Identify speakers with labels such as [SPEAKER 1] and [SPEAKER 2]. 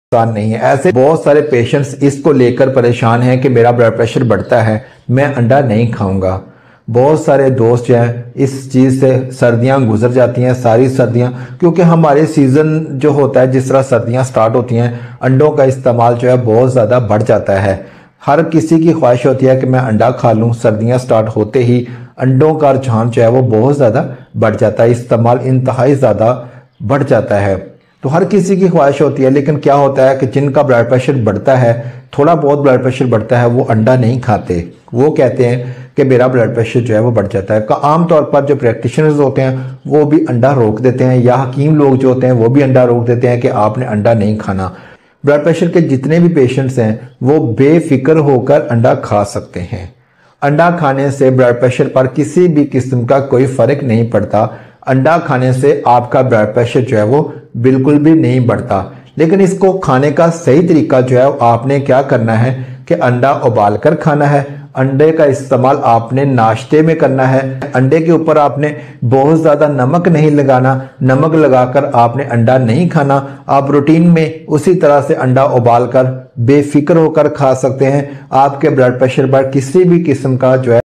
[SPEAKER 1] आसान नहीं है। ऐसे बहुत सारे पेशेंट्स इसको लेकर परेशान हैं कि मेरा ब्लड प्रेशर बढ़ता है, मैं अंडा नहीं खाऊंगा। बहुत सारे दोस्त जो हैं इस चीज़ से सर्दियां गुजर जाती हैं, सारी सर्दियां, क्योंकि हमारे सीज़न जो होता है, जिस तरह सर्दियां स्टार्ट होती हैं, अंडों का इस्तेमाल जो है बहुत ज़्यादा बढ़ जाता है। हर किसी की ख्वाहिश होती है कि मैं अंडा खा लूँ। सर्दियां स्टार्ट होते ही अंडों का रुझान जो है वो बहुत ज़्यादा बढ़ जाता है, इस्तेमाल इंतहाई ज़्यादा बढ़ जाता है। तो हर किसी की ख्वाहिश होती है, लेकिन क्या होता है कि जिनका ब्लड प्रेशर बढ़ता है, थोड़ा बहुत ब्लड प्रेशर बढ़ता है, वो अंडा नहीं खाते। वो कहते हैं कि मेरा ब्लड प्रेशर जो है वो बढ़ जाता है। आमतौर पर जो प्रैक्टिशनर्स होते हैं वो भी अंडा रोक देते हैं, या हकीम लोग जो होते हैं वो भी अंडा रोक देते हैं कि आपने अंडा नहीं खाना। ब्लड प्रेशर के जितने भी पेशेंट्स हैं वो बेफिक्र होकर अंडा खा सकते हैं। अंडा खाने से ब्लड प्रेशर पर किसी भी किस्म का कोई फर्क नहीं पड़ता। अंडा खाने से आपका ब्लड प्रेशर जो है वो बिल्कुल भी नहीं बढ़ता। लेकिन इसको खाने का सही तरीका जो है आपने क्या करना है कि अंडा उबाल कर खाना है। अंडे का इस्तेमाल आपने नाश्ते में करना है। अंडे के ऊपर आपने बहुत ज़्यादा नमक नहीं लगाना, नमक लगाकर आपने अंडा नहीं खाना। आप रूटीन में उसी तरह से अंडा उबाल कर बेफिक्र होकर खा सकते हैं। आपके ब्लड प्रेशर पर किसी भी किस्म का जो है